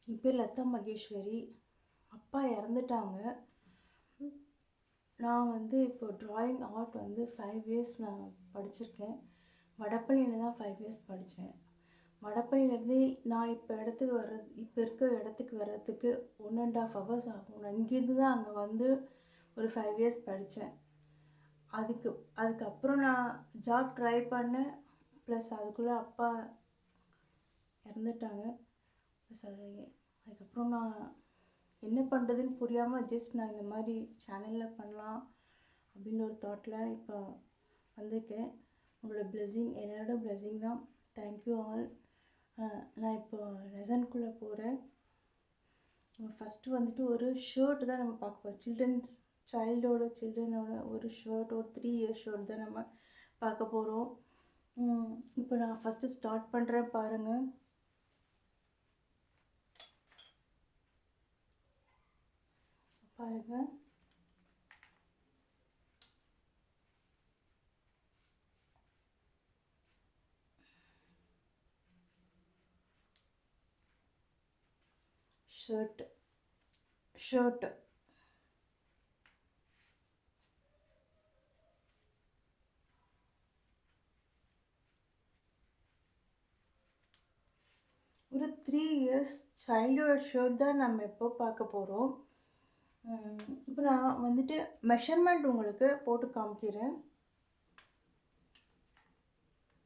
என் பேர் லதா மகேஸ்வரி. அப்பா இறந்துட்டாங்க. நான் இப்போ ட்ராயிங் ஆர்ட் 5 இயர்ஸ் நான் படிச்சிருக்கேன். வடப்பள்ளியில் தான் 5 இயர்ஸ் படித்தேன். வடப்பள்ளியிலேருந்து நான் இப்போ இருக்கிற இடத்துக்கு வர்றதுக்கு 1.5 ஹவர்ஸ் ஆகும். நான் இங்கேருந்து தான் அங்கே ஒரு 5 இயர்ஸ் படித்தேன். அதுக்கப்புறம் நான் ஜாப் ட்ரை பண்ணேன். ப்ளஸ் அதுக்குள்ளே அப்பா இறந்துட்டாங்க. ப்ளஸ் அதுக்கப்புறம் நான் என்ன பண்ணுறதுன்னு புரியாமல் நான் இந்த மாதிரி சேனலில் பண்ணலாம் அப்படின்னு ஒரு தாட்டில் இப்போ வந்திருக்கேன். உங்களோட பிளெஸிங், எல்லாரோட பிளெஸிங் தான். Thank you all. நான் இப்போ லெசனுக்குள்ளே போகிறேன். ஃபஸ்ட்டு ஒரு ஷர்ட் தான் நம்ம பார்க்க போகிறோம். சில்ட்ரனோட ஒரு ஷர்ட், ஒரு 3 இயர்ஸ் ஷர்ட் தான் நம்ம பார்க்க போகிறோம். இப்போ நான் ஃபஸ்ட்டு ஸ்டார்ட் பண்ணுறேன் பாருங்கள். ஷர்ட் ஒரு 3 இயர்ஸ் சைல்டோட ஷர்ட் தான் நம்ம இப்போ பார்க்க போகிறோம். இப்போ நான் மெஷர்மெண்ட் உங்களுக்கு போட்டு காமிக்கிறேன்.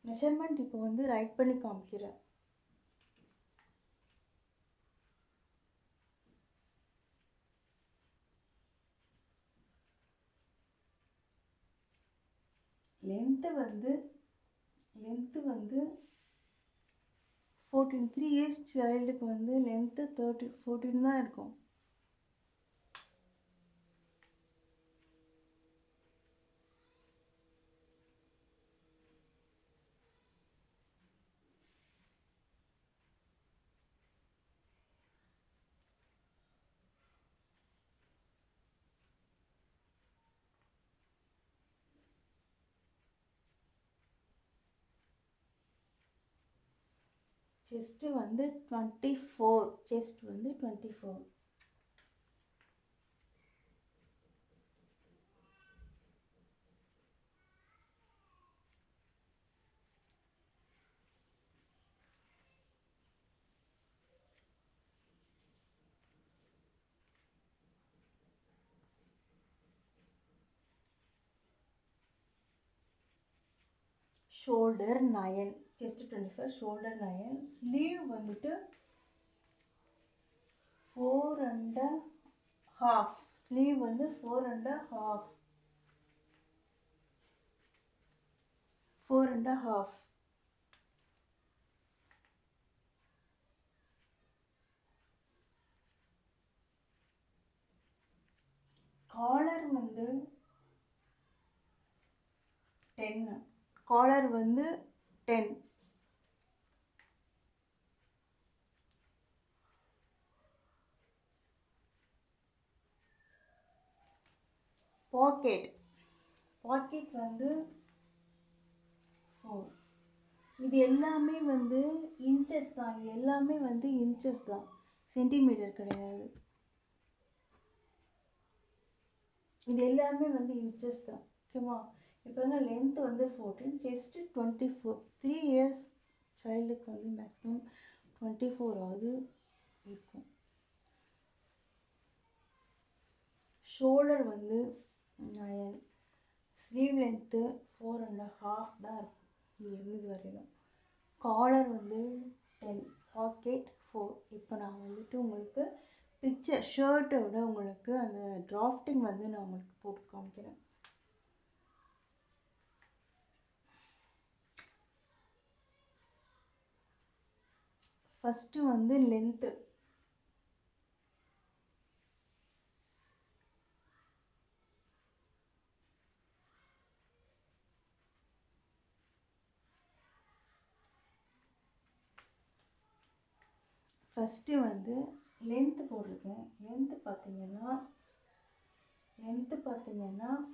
மெஷர்மெண்ட் இப்போ ரைட் பண்ணி காமிக்கிறேன். லென்த்து 14. 3 இயர்ஸ் சைல்டுக்கு லென்த்து 14 தான் இருக்கும். Chest 24. Chest 24. Shoulder 9. Chest 24, shoulder 9. Sleeve 4.5. Sleeve 4.5. 4.5. Collar 10. Collar 10. Pocket 4. இது எல்லாமே இன்ச்சஸ் தான். இது எல்லாமே இன்ச்சஸ் தான், சென்டிமீட்டர் கிடையாது. இது எல்லாமே இன்ச்சஸ் தான். ஓகேவா? இப்போ லென்த் 14, செஸ்ட் 24. 3 இயர்ஸ் சைல்டுக்கு மேக்ஸிமம் 24 இருக்கும். ஷோல்டர் 9. ஸ்லீவ் லென்த்து 4.5 தான் இருக்கும். இங்கேருந்து இது வரையும். காலர் 10. பாக்கெட் 4. இப்போ நான் உங்களுக்கு பிக்சர் ஷர்ட்டோட உங்களுக்கு அந்த டிராஃப்டிங் நான் உங்களுக்கு போட்டு காமிக்கிறேன். First length. ஃபஸ்ட்டு லென்த்து போட்டிருக்கேன். லென்த்து பார்த்தீங்கன்னா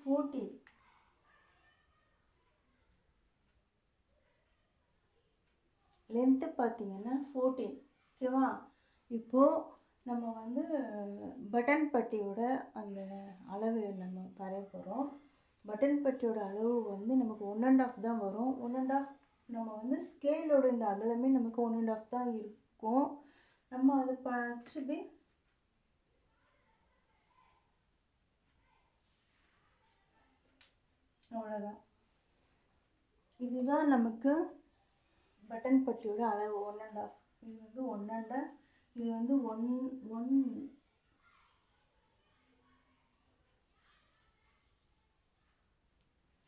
14. லென்த்து பார்த்தீங்கன்னா 14. ஓகேவா? இப்போது நம்ம வந்து பட்டன் பட்டியோட அந்த அளவு நம்ம வரைய போகிறோம். பட்டன் பட்டியோட அளவு வந்து நமக்கு 1.5 தான் வரும். 1.5 நம்ம வந்து ஸ்கேலோட இந்த அகலமே நமக்கு 1.5 தான் இருக்கும். நம்ம அதை படிச்சுட்டு அவ்வளோதான். இதுதான் நமக்கு பட்டன் பட்டியோட அளவு 1.5. இது வந்து 1.5, இது வந்து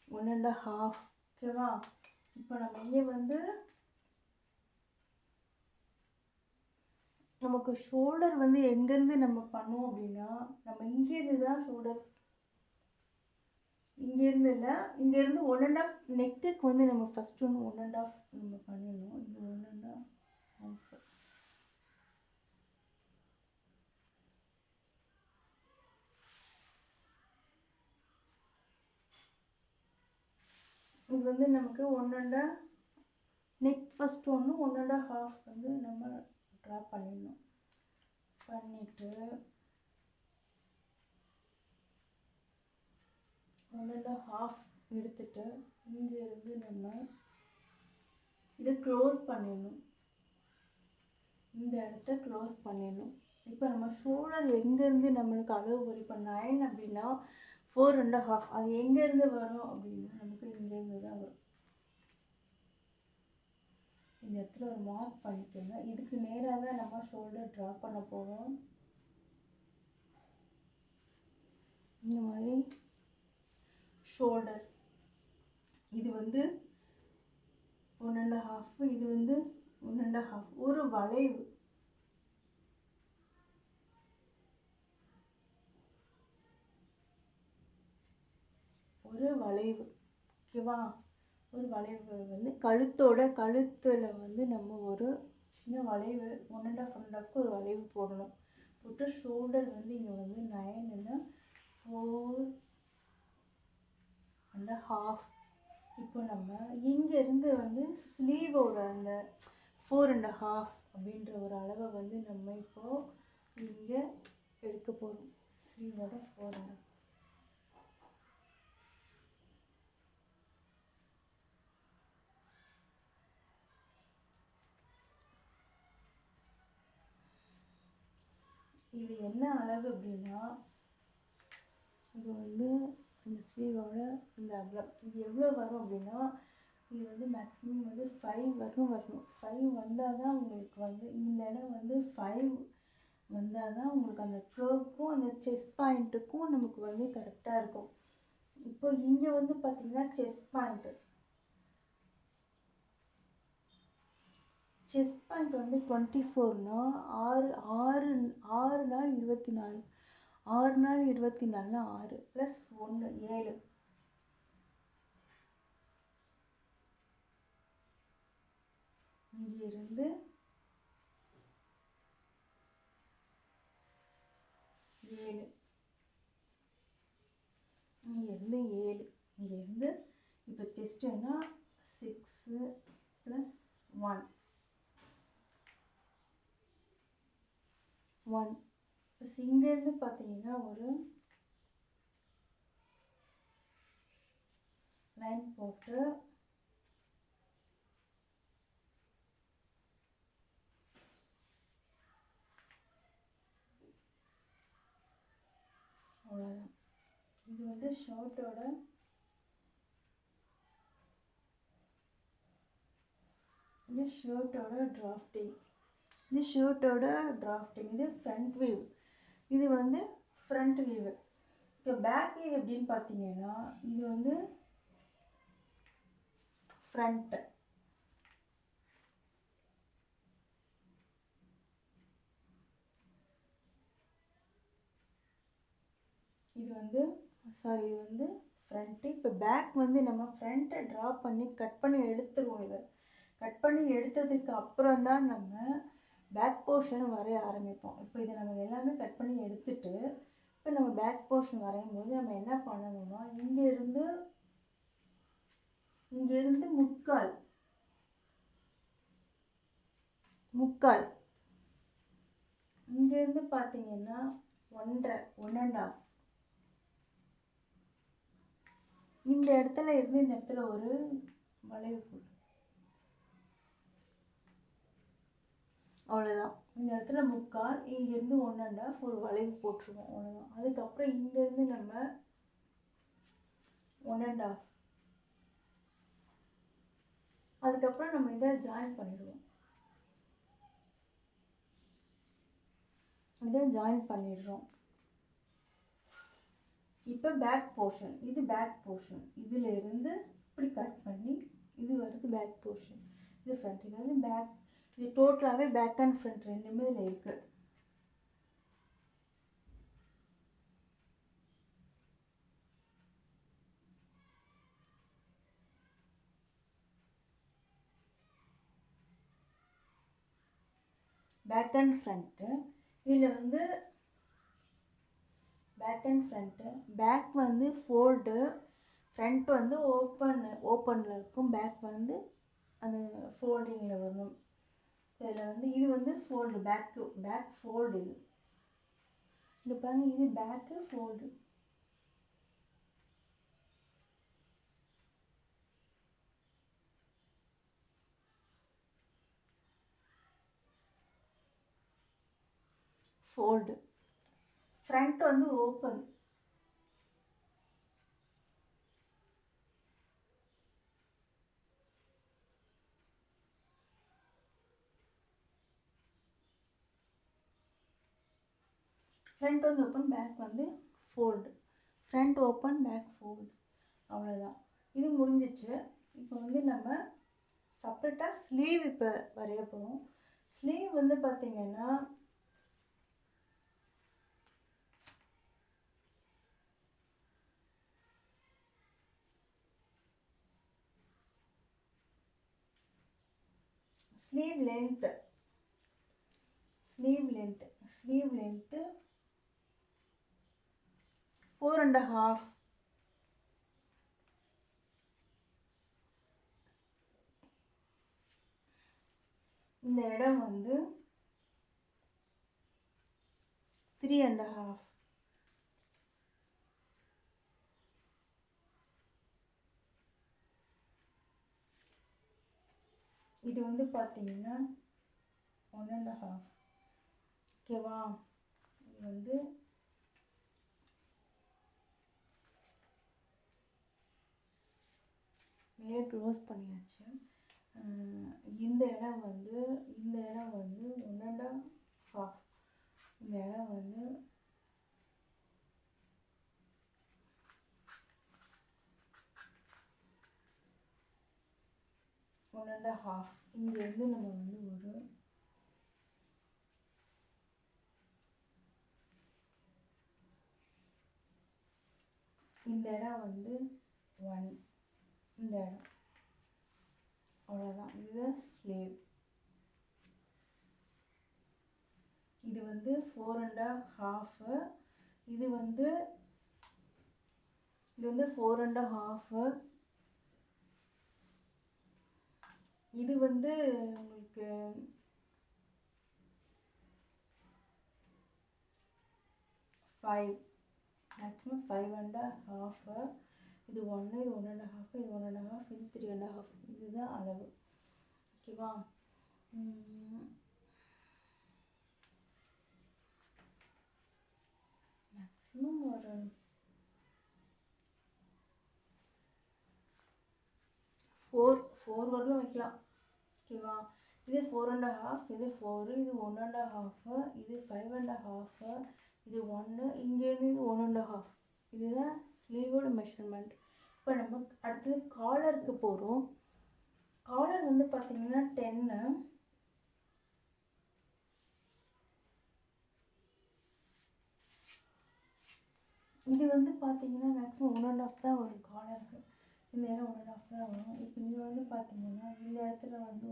1.5. ஓகேவா? இப்போ நம்ம இங்கே வந்து நமக்கு ஷோல்டர் வந்து எங்கேருந்து நம்ம பண்ணுவோம் அப்படின்னா, நம்ம இங்கேருந்து தான் ஷோல்டர், இங்கேருந்து இல்லை, இங்கேருந்து 1.5 நெக்குக்கு வந்து நம்ம ஃபஸ்ட் ஒன்று 1.5 நம்ம பண்ணிடணும். இது 1.5. இது வந்து நமக்கு 1.5 நெக் ஃபஸ்ட் ஒன்று 1.5 வந்து நம்ம ட்ரா பண்ணிடணும். பண்ணிவிட்டு 1.5 எடுத்துட்டு இங்கேருந்து நம்ம இதை க்ளோஸ் பண்ணிடணும். இந்த இடத்த க்ளோஸ் பண்ணிடணும். இப்போ நம்ம ஷோல்டர் எங்கேருந்து நம்மளுக்கு அளவு வரும்? இப்போ 9 அப்படின்னா 4.5 அது எங்கேருந்து வரும் அப்படின்னா நமக்கு இங்கேருந்து தான் வரும். இந்த இடத்துல ஒரு மார்க் பண்ணிக்கோங்க. இதுக்கு நேராக தான் நம்ம ஷோல்டர் ட்ரா பண்ண போகிறோம். இந்த மாதிரி ஷோல்டர் இது வந்து 1.5, இது வந்து 1.5. ஒரு வளைவு, ஓகேவா? ஒரு வளைவு வந்து கழுத்தில் வந்து நம்ம ஒரு சின்ன வளைவு 1.5 ஒரு வளைவு போடணும். போட்டு ஷோல்டர் வந்து இங்கே வந்து 9ன்னா 4.5. இப்போ நம்ம இங்கேருந்து வந்து ஸ்லீவோட அந்த 4.5 அப்படின்ற ஒரு அளவை வந்து நம்ம இப்போது இங்கே எடுக்க போகிறோம். ஸ்லீவோட 4.5. இது என்ன அளவு அப்படின்னா, இது வந்து இந்த ஸ்லீவோட இந்த அகலம் இது எவ்வளோ வரும் அப்படின்னா, இது வந்து மேக்ஸிமம் வந்து 5 வரணும். 5 வந்தால் தான் உங்களுக்கு வந்து இந்த இடம் வந்து 5 வந்தால் தான் உங்களுக்கு அந்த கர்வுக்கும் அந்த செஸ்ட் பாயிண்ட்டுக்கும் நமக்கு வந்து கரெக்டாக இருக்கும். இப்போ இங்கே வந்து பார்த்திங்கன்னா செஸ்ட் பாயிண்ட் வந்து 24னா 6 நாள் 24. 6 நாள் 24னா 6 + 1 7. இங்கிருந்து 7, இங்கேருந்து 7, இங்கேருந்து இப்போ செஸ்ட்டுன்னா 6 + 1 1. இப்போ இங்கேருந்து பார்த்தீங்கன்னா ஒரு லைன் போட்டு அவ்வளோதான். இது வந்து ஷர்ட்டோட டிராஃப்டிங். இது ஃப்ரண்ட் வியூ. இது வந்து ஃப்ரண்ட் வியூ. இப்போ பேக் வியூ எப்படின்னு பார்த்தீங்கன்னா, இது வந்து ஃப்ரண்ட்டு, இது வந்து ஃப்ரண்ட்டு. இப்போ பேக் வந்து நம்ம ஃப்ரண்ட்டை ட்ரா பண்ணி கட் பண்ணி எடுத்துருவோம். இதை கட் பண்ணி எடுத்ததுக்கு அப்புறம் தான் நம்ம பேக் போர்ஷன் வரைய ஆரம்பிப்போம். இப்போ இதை நம்ம எல்லாமே கட் பண்ணி எடுத்துட்டு இப்போ நம்ம பேக் போர்ஷன் வரையும் போது நம்ம என்ன பண்ணணும்னா, இங்கேருந்து முக்கால் இங்கேருந்து பார்த்தீங்கன்னா 1.5 இந்த இடத்துல இருந்து இந்த இடத்துல ஒரு வளைவு போட்டு அவ்வளோதான். இந்த இடத்துல 3/4, இங்கேருந்து 1.5 ஒரு வளைவு போட்டுருவோம் அவ்வளோதான். அதுக்கப்புறம் இங்கேருந்து நம்ம 1.5, அதுக்கப்புறம் நம்ம இதை ஜாயின் பண்ணிடுவோம். இதை ஜாயின் பண்ணிடுறோம். இப்போ பேக் போர்ஷன், இது பேக் போர்ஷன், இதில் இருந்து இப்படி கட் பண்ணி இது வருது பேக் போர்ஷன், இது ஃப்ரண்ட். இது வந்து பேக், இது டோட்டலாகவே பேக் அண்ட் ஃப்ரண்ட் ரெண்டுமே இதில் இருக்குது. பேக் அண்ட் ஃப்ரண்ட்டு, இதில் வந்து பேக் அண்ட் ஃப்ரண்ட்டு, பேக் வந்து ஃபோல்டு, ஃப்ரண்ட் வந்து ஓப்பனில் இருக்கும், பேக் வந்து அந்த ஃபோல்டிங்கில் வரணும். இதில் வந்து இது வந்து ஃபோல்டு, பேக் ஃபோல்டு. இது இங்கே பாருங்கள், இது பேக்கு ஃபோல்டு. ஃபோல்டு, ஃப்ரண்ட் வந்து ஓப்பன். ஃப்ரண்ட் வந்து ஓப்பன், பேக் வந்து fold. Front open, back fold, அவ்வளோதான். இது முடிஞ்சிச்சு. இப்போ வந்து நம்ம செப்பரேட்டாக ஸ்லீவ் இப்போ வரைய போகிறோம். ஸ்லீவ் வந்து பார்த்திங்கன்னா ஸ்லீவ் லென்த்து 4.5. இந்த இடம் வந்து 3.5. இது வந்து பார்த்தீங்கன்னா 1.5. ஓகேவா? இது வந்து மேலே க்ளோஸ் பண்ணியாச்சு. இந்த இடம் வந்து 1.5. இந்த இடம் வந்து 1.5. இங்கேருந்து நம்ம வந்து இந்த இடம் வந்து 1, இந்த இடம், அவ்வளோதான். இதுதான் ஸ்லீவ். இது வந்து 4.5. இது வந்து 4.5. இது வந்து உங்களுக்கு 5, மேக்ஸிமம் 5.5. இது 1, இது 1.5, இது 1.5, இது 3.5. இதுதான் அளவு. ஓகேவா? மேக்ஸிமம் ஒரு 4 வரலும் வைக்கலாம். ஓகேவா? இது 4.5, இது 4, இது 1.5, இது 5.5, இது 1, இங்கேருந்து இது 1.5. இதுதான் ஸ்லீவோட மெஷர்மெண்ட். இப்போ நம்ம அடுத்தது காலருக்கு போகிறோம். காலர் வந்து பார்த்திங்கன்னா 10. இது வந்து பார்த்திங்கன்னா மேக்ஸிமம் 1.5 தான் வரும் காலருக்கு. இந்த இடம் 1.5 தான் வரும். இப்போ இங்கே வந்து பார்த்திங்கன்னா இந்த இடத்துல வந்து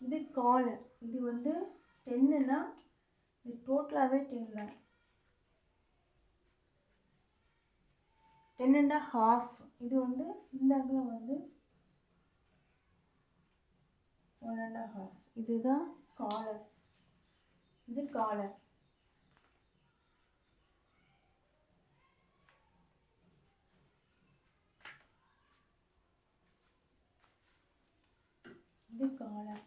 இது காலர். இது வந்து 10னா இது டோட்டலாகவே 10 தான். 10.5. இது வந்து இந்த அகலம் வந்து 1.5. இதுதான் காலர். இது காலர். இது collar.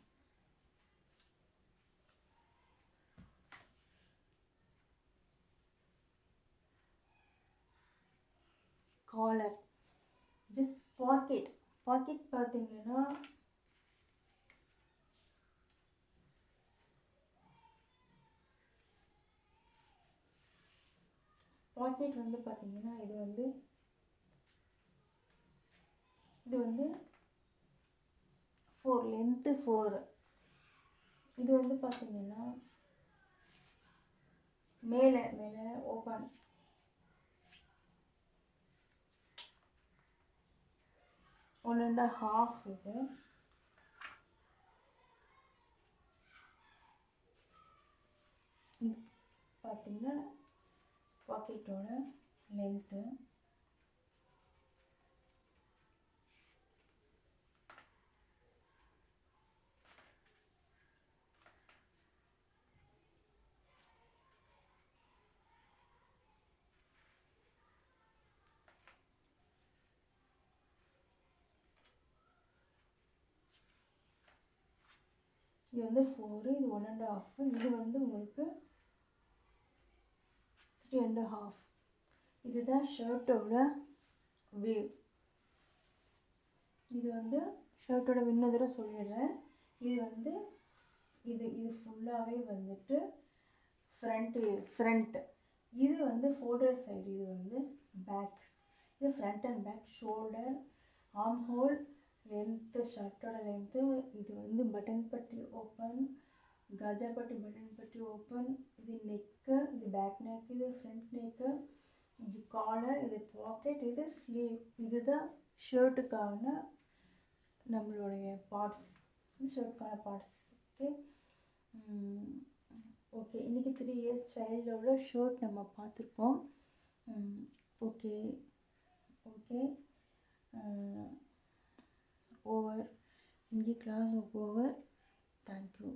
Collar. Just pocket. Pocket பார்த்தீங்கன்னா பாக்கெட் வந்து பார்த்தீங்கன்னா இது வந்து 4 லென்த்து 4. இது வந்து பார்த்தீங்கன்னா மேலே ஓப்பன். One and half. இது பார்த்தீங்கன்னா பாக்கெட்டோட லென்த்து. இது வந்து 4, இது 1.5. இது வந்து உங்களுக்கு 3.5. இதுதான் ஷர்ட்டோட வேவ். இது வந்து ஷர்ட்டோட இன்னொரு தடவை சொல்லிடுறேன். இது வந்து இது ஃபுல்லாகவே வந்துட்டு ஃப்ரண்ட். இது வந்து ஃபோல்டர் சைடு. இது வந்து பேக். இது front and back. Shoulder, arm hole, length, ஷர்ட்டோட லென்த்து. இது வந்து பட்டன் பட்டி ஓப்பன், கஜா பட்டி பட்டன் பட்டி ஓப்பன். இது நெக்கு, இது பேக் நெக், இது ஃப்ரண்ட் நெக்கு, இது காலர், இது பாக்கெட், இது ஸ்லீவ். இதுதான் ஷர்ட்டுக்கான நம்மளுடைய பார்ட்ஸ். இது ஷர்ட்டுக்கான பார்ட்ஸ். ஓகே இன்றைக்கி 3 இயர்ஸ் சைல்டோட ஷர்ட் நம்ம பார்த்துருப்போம். Okay over. இன்றைக்கி கிளாஸ் ஓவர். தேங்க்யூ.